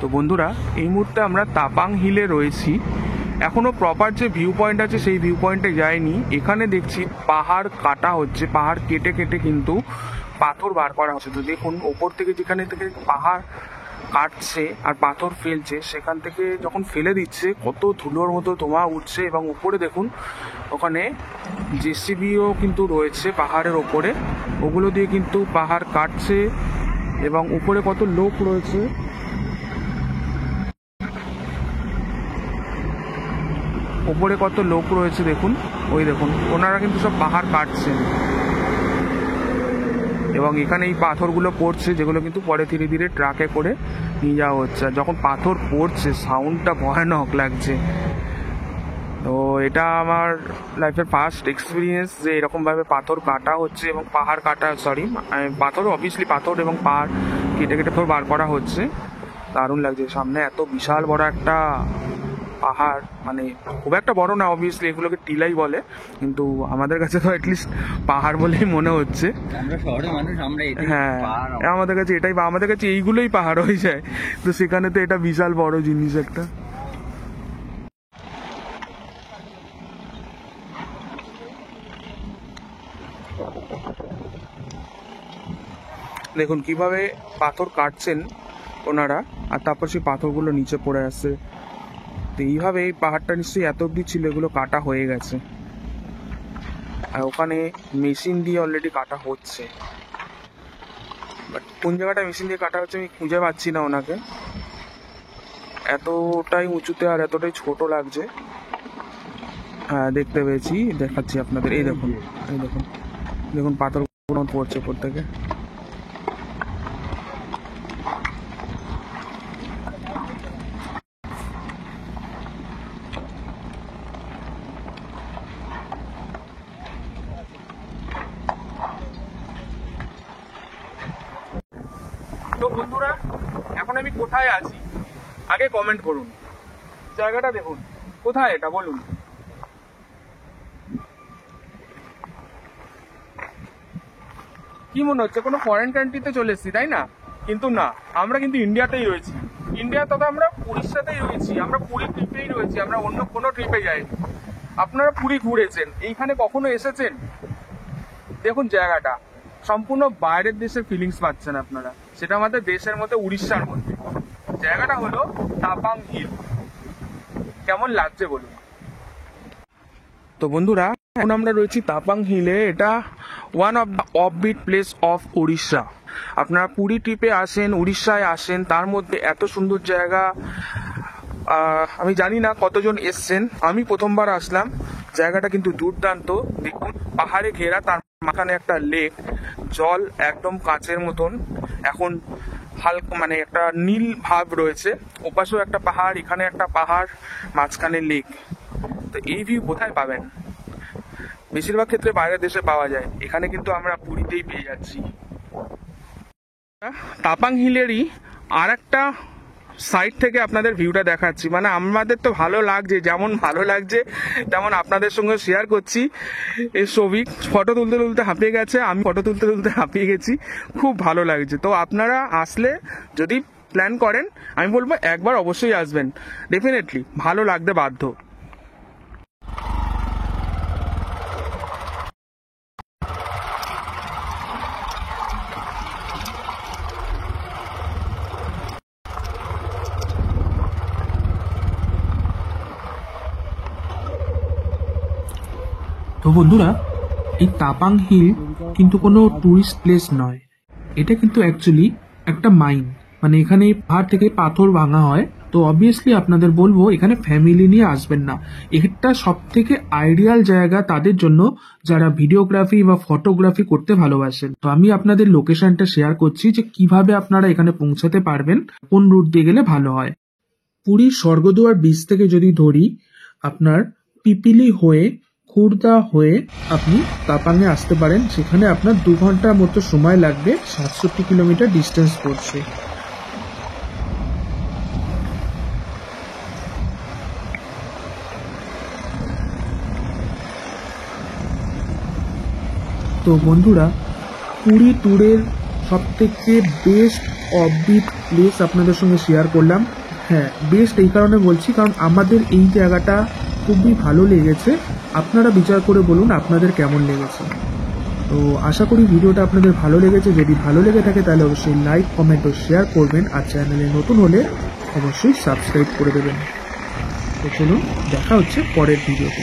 তো বন্ধুরা, এই মুহূর্তে আমরা তাপাং হিলে রয়েছি। এখনও প্রপার যে ভিউ পয়েন্ট আছে সেই ভিউ পয়েন্টে যাইনি। এখানে দেখছি পাহাড় কাটা হচ্ছে, পাহাড় কেটে কেটে কিন্তু পাথর বার করা হচ্ছে। তো দেখুন, ওপর থেকে যেখানে থেকে পাহাড় কাটছে আর পাথর ফেলছে, সেখান থেকে যখন ফেলে দিচ্ছে কত ধুলোর মতো ধোঁয়া উঠছে। এবং উপরে দেখুন, ওখানে জেসিবিও কিন্তু রয়েছে পাহাড়ের ওপরে, ওগুলো দিয়ে কিন্তু পাহাড় কাটছে। এবং উপরে কত লোক রয়েছে, উপরে কত লোক রয়েছে দেখুন, ওই দেখুন, ওনারা কিন্তু সব পাহাড় কাটছেন। এবং এখানে এই পাথরগুলো পড়ছে, যেগুলো কিন্তু পরে ধীরে ধীরে ট্রাকে করে নিয়ে যাওয়া হচ্ছে। আর যখন পাথর পড়ছে সাউন্ডটা ভয়ানক লাগছে। তো এটা আমার লাইফের ফার্স্ট এক্সপিরিয়েন্স যে এরকমভাবে পাথর কাটা হচ্ছে এবং পাহাড় কাটা, পাথর, অবভিয়াসলি পাথর এবং পাহাড় কেটে কেটে বার করা হচ্ছে। দারুণ লাগছে। সামনে এত বিশাল বড় একটা পাহাড়, মানে খুব একটা বড় না, অবভিয়াসলি এগুলোকে টিলাই বলে, কিন্তু আমাদের কাছে তো অ্যাটলিস্ট পাহাড় বলেই মনে হচ্ছে। হ্যাঁ, আমাদের কাছে এটাই, আমাদের কাছে এইগুলোই পাহাড় হয়ে যায়। তো সেখানে তো এটা বিশাল বড় জিনিস একটা। দেখুন কিভাবে পাথর কাটছেন ওনারা, আর তারপর সেই পাথরগুলো নিচে পড়ে আসছে। তো এইভাবে এই পাহাড়টা নিশ্চয়ই এত অব্দি ছিল, এগুলো কাটা হয়ে গেছে। আর ওখানে মেশিন দিয়ে অলরেডি কাটা হচ্ছে, বাট কোন জায়গাটা মেশিন দিয়ে কাটা হচ্ছে আমি খুঁজে পাচ্ছি না ওনাকে। এতটাই উঁচুতে আর এতটাই ছোট লাগছে। হ্যাঁ, দেখতে পেয়েছি, দেখাচ্ছি আপনাদের। এই দেখুন, এই দেখুন, দেখুন পাথরগুলো পড়ছে উপর থেকে। তো বন্ধুরা, এখন আমি কোথায় আছি আগে কমেন্ট করুন। জায়গাটা দেখুন, কোথায় এটা বলুন। কি মনে হচ্ছে কোনো ফরেন কান্ট্রিতে চলে এসেছি, তাই না? কিন্তু না, আমরা কিন্তু ইন্ডিয়াতেই রয়েছি। ইন্ডিয়া, তবে আমরা উড়িষ্যাতেই রয়েছি, আমরা পুরী ট্রিপেই রয়েছি, আমরা অন্য কোনো ট্রিপে যাইনি। আপনারা পুরী ঘুরেছেন, এইখানে কখনো এসেছেন? দেখুন জায়গাটা, সম্পূর্ণ বাইরের দেশের ফিলিংস পাচ্ছেন আপনারা। সেটা আমাদের দেশের মধ্যে, উড়িষ্যার মধ্যে। জায়গাটা হলো তাপাং হিল। কেমন লাগছে বলুন। তো বন্ধুরা, এখন আমরা রয়েছি তাপাং হিলে। এটা one of the offbeat place of Orissa. আপনারা পুরী ট্রিপে আসেন, উড়িষ্যায় আসেন, তার মধ্যে এত সুন্দর জায়গা আমি জানি না কতজন এসছেন। আমি প্রথমবার আসলাম। জায়গাটা কিন্তু দুর্দান্ত। দেখুন, পাহাড়ে ঘেরা, তার মাঝখানে একটা লেক, জল একদম কাচের মতন। এখন হালকা মানে একটা নীল ভাব রয়েছে। ওপাশেও একটা পাহাড়, এখানে একটা পাহাড়, মাঝখানে লেক। তো এই ভিউ কোথায় পাবেন? বেশিরভাগ ক্ষেত্রে বাইরের দেশে পাওয়া যায়, এখানে কিন্তু আমরা পুরীতেই পেয়ে যাচ্ছি। তাপাং হিলেরই আর একটা সাইড থেকে আপনাদের ভিউটা দেখাচ্ছি। মানে আমাদের তো ভালো লাগছে, যেমন ভালো লাগছে তেমন আপনাদের সঙ্গে শেয়ার করছি। এই ছবি ফটো তুলতে তুলতে হাঁপিয়ে গেছে, আমি ফটো তুলতে তুলতে হাঁপিয়ে গেছি। খুব ভালো লাগছে। তো আপনারা আসলে যদি প্ল্যান করেন, আমি বলবো একবার অবশ্যই আসবেন, ডেফিনেটলি ভালো লাগতে বাধ্য। তো বন্ধুরা, এই তাপাং হিল কিন্তু কোনো টুরিস্ট প্লেস নয়। এটা কিন্তু অ্যাকচুয়ালি একটা মাইন। মানে এখানে পাহাড় থেকে পাথর ভাঙা হয়। তো অবভিয়াসলি আপনাদের বলবো এখানে ফ্যামিলি নিয়ে আসবেন না। এটা সব থেকে আইডিয়াল জায়গা তাদের জন্য যারা ভিডিওগ্রাফি বা ফটোগ্রাফি করতে ভালোবাসেন। তো আমি আপনাদের লোকেশনটা শেয়ার করছি যে কিভাবে আপনারা এখানে পৌঁছাতে পারবেন, কোন রুট দিয়ে গেলে ভালো হয়। পুরীর স্বর্গদুয়ার ব্রিজ থেকে যদি ধরি, আপনার পিপিলি হয়ে, খুর্দা হয়ে আপনি তাপাংয়ে আসতে পারেন। সেখানে আপনার 2 ঘন্টার মতো সময় লাগবে। 67 কিলোমিটার ডিস্টেন্স পড়ছে। তো বন্ধুরা, পুরী ট্যুরের সব থেকে বেস্ট অফবিট প্লেস আপনাদের সঙ্গে শেয়ার করলাম। হ্যাঁ, বেস্ট এই কারণে বলছি কারণ আমাদের এই জায়গাটা খুবই ভালো লেগেছে। আপনারা বিচার করে বলুন আপনাদের কেমন লেগেছে। তো আশা করি ভিডিওটা আপনাদের ভালো লেগেছে। যদি ভালো লেগে থাকে তাহলে অবশ্যই লাইক, কমেন্ট ও শেয়ার করবেন, আর চ্যানেলে নতুন হলে অবশ্যই সাবস্ক্রাইব করে দেবেন। তো চলুন, দেখা হচ্ছে পরের ভিডিওতে।